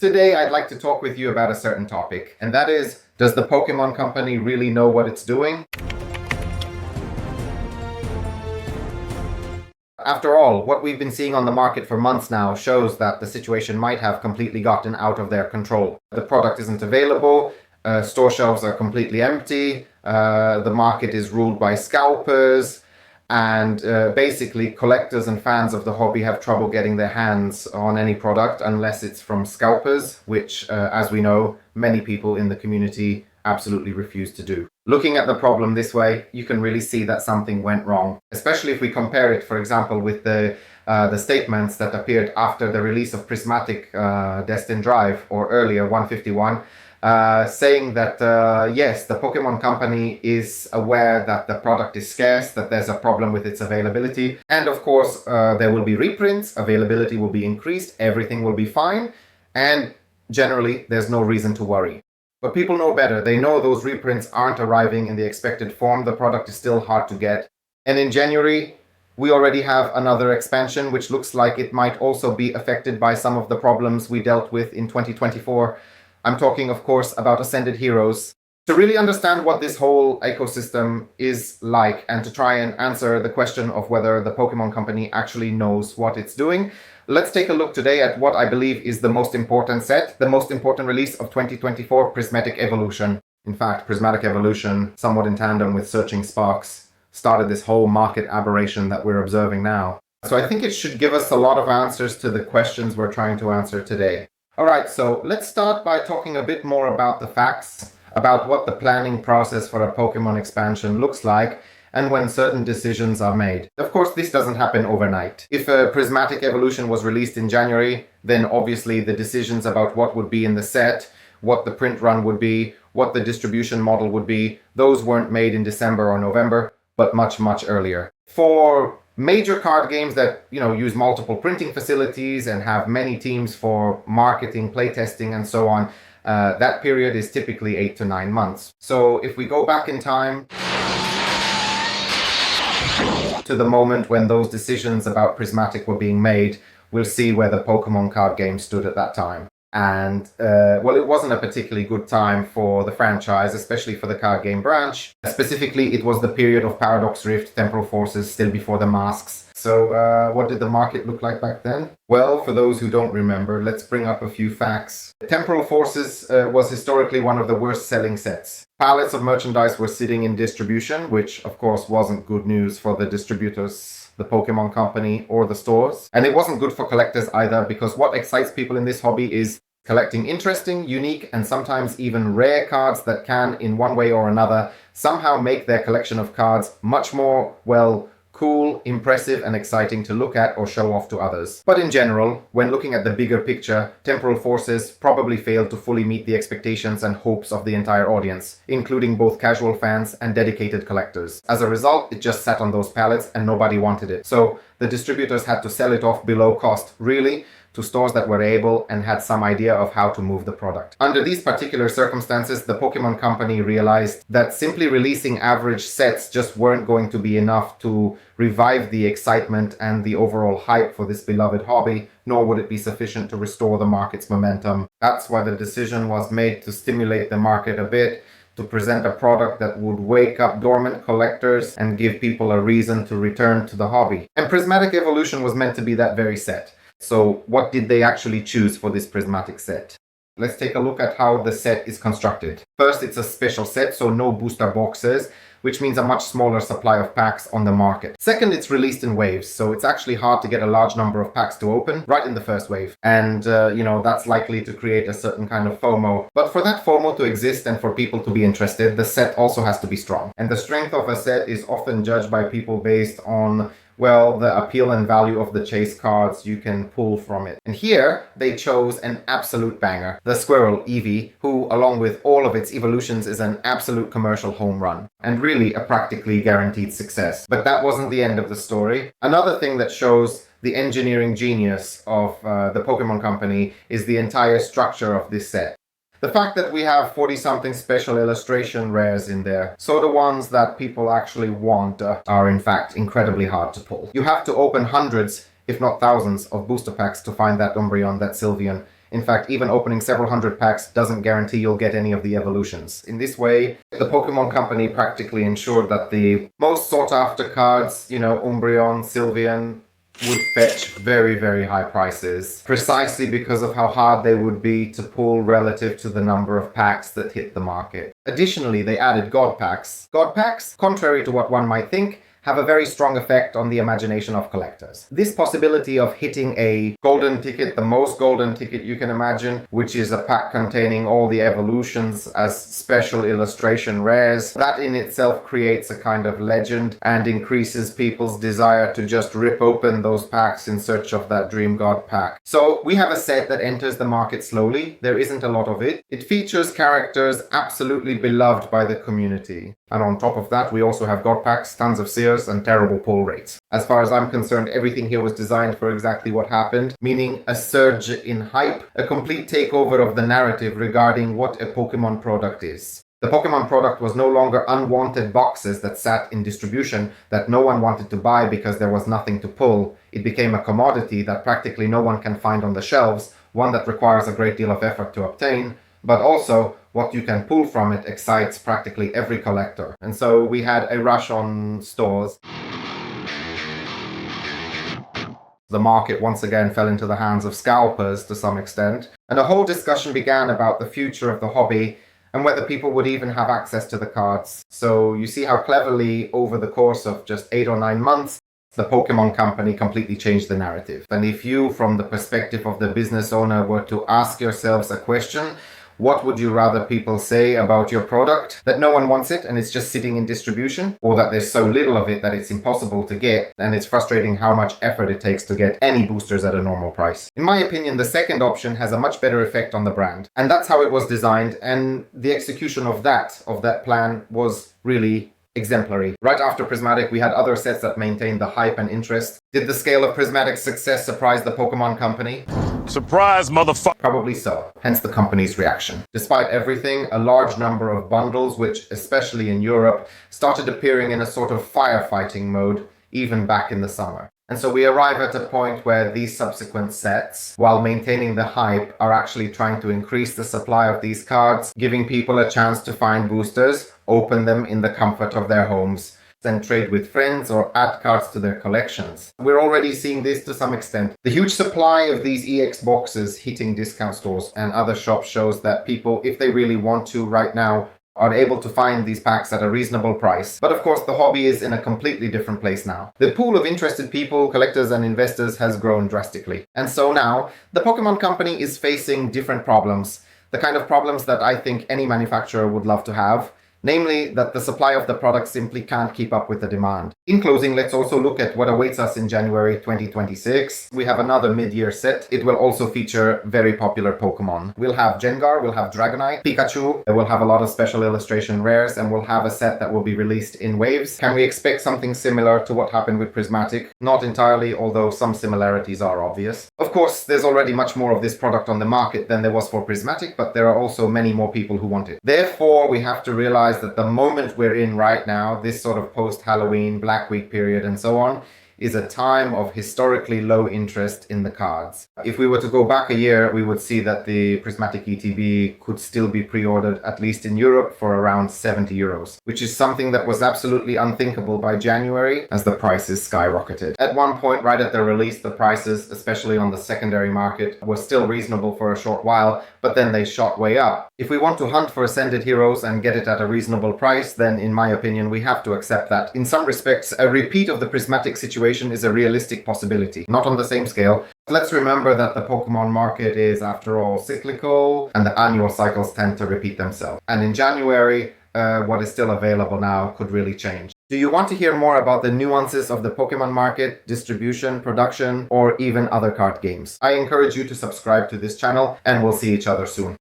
Today I'd like to talk with you about a certain topic, and that is, does the Pokemon Company really know what it's doing? After all, what we've been seeing on the market for months now shows that the situation might have completely gotten out of their control. The product isn't available, store shelves are completely empty, the market is ruled by scalpers, and basically collectors and fans of the hobby have trouble getting their hands on any product unless it's from scalpers, which, as we know, many people in the community absolutely refuse to do. Looking at the problem this way, you can really see that something went wrong, especially if we compare it, for example, with the statements that appeared after the release of Prismatic Destined Drive, or earlier 151, saying that yes, the Pokemon Company is aware that the product is scarce, that there's a problem with its availability, and of course there will be reprints, availability will be increased, everything will be fine, and generally there's no reason to worry. But people know better. They know those reprints aren't arriving in the expected form, the product is still hard to get. And in January, we already have another expansion, which looks like it might also be affected by some of the problems we dealt with in 2024. I'm talking, of course, about Ascended Heroes. To really understand what this whole ecosystem is like and to try and answer the question of whether the Pokemon Company actually knows what it's doing, let's take a look today at what I believe is the most important set, the most important release of 2024, Prismatic Evolution. In fact, Prismatic Evolution, somewhat in tandem with Searching Sparks, started this whole market aberration that we're observing now. So I think it should give us a lot of answers to the questions we're trying to answer today. Alright, so let's start by talking a bit more about the facts, about what the planning process for a Pokemon expansion looks like, and when certain decisions are made. Of course, this doesn't happen overnight. If a Prismatic Evolution was released in January, then obviously the decisions about what would be in the set, what the print run would be, what the distribution model would be, those weren't made in December or November, but much, much earlier. For major card games that, use multiple printing facilities and have many teams for marketing, playtesting, and so on, that period is typically 8 to 9 months. So if we go back in time to the moment when those decisions about Prismatic were being made, we'll see where the Pokemon card game stood at that time. And, well, it wasn't a particularly good time for the franchise, especially for the card game branch. Specifically, it was the period of Paradox Rift, Temporal Forces, still before the masks. So, what did the market look like back then? Well, for those who don't remember, let's bring up a few facts. Temporal Forces was historically one of the worst selling sets. Pallets of merchandise were sitting in distribution, which of course wasn't good news for the distributors, the Pokemon Company, or the stores. And it wasn't good for collectors either, because what excites people in this hobby is collecting interesting, unique, and sometimes even rare cards that can, in one way or another, somehow make their collection of cards much more, well, cool, impressive, and exciting to look at or show off to others. But in general, when looking at the bigger picture, Temporal Forces probably failed to fully meet the expectations and hopes of the entire audience, including both casual fans and dedicated collectors. As a result, it just sat on those pallets and nobody wanted it. So the distributors had to sell it off below cost, really, to stores that were able and had some idea of how to move the product. Under these particular circumstances, the Pokemon Company realized that simply releasing average sets just weren't going to be enough to revive the excitement and the overall hype for this beloved hobby, nor would it be sufficient to restore the market's momentum. That's why the decision was made to stimulate the market a bit, to present a product that would wake up dormant collectors and give people a reason to return to the hobby. And Prismatic Evolution was meant to be that very set. So what did they actually choose for this Prismatic set? Let's take a look at how the set is constructed. First, it's a special set, so no booster boxes, which means a much smaller supply of packs on the market. Second, it's released in waves, so it's actually hard to get a large number of packs to open right in the first wave. And, that's likely to create a certain kind of FOMO. But for that FOMO to exist and for people to be interested, the set also has to be strong. And the strength of a set is often judged by people based on, well, the appeal and value of the chase cards you can pull from it. And here, they chose an absolute banger. The Squirrel, Eevee, who, along with all of its evolutions, is an absolute commercial home run. And really a practically guaranteed success. But that wasn't the end of the story. Another thing that shows the engineering genius of the Pokemon Company is the entire structure of this set. The fact that we have 40-something special illustration rares in there, so the ones that people actually want are in fact incredibly hard to pull. You have to open hundreds, if not thousands, of booster packs to find that Umbreon, that Sylveon, In fact, even opening several hundred packs doesn't guarantee you'll get any of the evolutions. In this way, the Pokémon Company practically ensured that the most sought after cards, Umbreon, Sylveon, would fetch very, very high prices, precisely because of how hard they would be to pull relative to the number of packs that hit the market. Additionally, they added God packs. God packs, contrary to what one might think, have a very strong effect on the imagination of collectors. This possibility of hitting a golden ticket, the most golden ticket you can imagine, which is a pack containing all the evolutions as special illustration rares, that in itself creates a kind of legend and increases people's desire to just rip open those packs in search of that Dream God pack. So we have a set that enters the market slowly. There isn't a lot of it. It features characters absolutely beloved by the community. And on top of that, we also have God packs, tons of seers, and terrible pull rates. As far as I'm concerned, everything here was designed for exactly what happened, meaning a surge in hype, a complete takeover of the narrative regarding what a Pokemon product is. The Pokemon product was no longer unwanted boxes that sat in distribution that no one wanted to buy because there was nothing to pull. It became a commodity that practically no one can find on the shelves, one that requires a great deal of effort to obtain, but also what you can pull from it excites practically every collector. And so we had a rush on stores. The market once again fell into the hands of scalpers to some extent, and a whole discussion began about the future of the hobby and whether people would even have access to the cards. So you see how cleverly, over the course of just 8 or 9 months, the Pokémon Company completely changed the narrative. And if you, from the perspective of the business owner, were to ask yourselves a question, what would you rather people say about your product? That no one wants it and it's just sitting in distribution? Or that there's so little of it that it's impossible to get and it's frustrating how much effort it takes to get any boosters at a normal price? In my opinion, the second option has a much better effect on the brand. And that's how it was designed, and the execution of that plan was really exemplary. Right after Prismatic, we had other sets that maintained the hype and interest. Did the scale of Prismatic's success surprise the Pokémon Company? Surprise, motherfucker! Probably so, hence the company's reaction. Despite everything, a large number of bundles, which, especially in Europe, started appearing in a sort of firefighting mode, even back in the summer. And so we arrive at a point where these subsequent sets, while maintaining the hype, are actually trying to increase the supply of these cards, giving people a chance to find boosters, open them in the comfort of their homes, then trade with friends or add cards to their collections. We're already seeing this to some extent. The huge supply of these EX boxes hitting discount stores and other shops shows that people, if they really want to right now, are able to find these packs at a reasonable price. But of course, the hobby is in a completely different place now. The pool of interested people, collectors and investors has grown drastically. And so now, the Pokémon Company is facing different problems. The kind of problems that I think any manufacturer would love to have. Namely, that the supply of the product simply can't keep up with the demand. In closing, let's also look at what awaits us in January 2026. We have another mid-year set. It will also feature very popular Pokemon. We'll have Gengar, we'll have Dragonite, Pikachu, we'll have a lot of special illustration rares, and we'll have a set that will be released in waves. Can we expect something similar to what happened with Prismatic? Not entirely, although some similarities are obvious. Of course, there's already much more of this product on the market than there was for Prismatic, but there are also many more people who want it. Therefore, we have to realize that the moment we're in right now, this sort of post-Halloween, Black Week period and so on, is a time of historically low interest in the cards. If we were to go back a year, we would see that the Prismatic ETB could still be pre-ordered, at least in Europe, for around 70 euros, which is something that was absolutely unthinkable by January as the prices skyrocketed. At one point, right at the release, the prices, especially on the secondary market, were still reasonable for a short while, but then they shot way up. If we want to hunt for Ascended Heroes and get it at a reasonable price, then in my opinion, we have to accept that. In some respects, a repeat of the Prismatic situation is a realistic possibility, not on the same scale. Let's remember that the Pokemon market is, after all, cyclical, and the annual cycles tend to repeat themselves. And in January, what is still available now could really change. Do you want to hear more about the nuances of the Pokemon market, distribution, production, or even other card games? I encourage you to subscribe to this channel, and we'll see each other soon.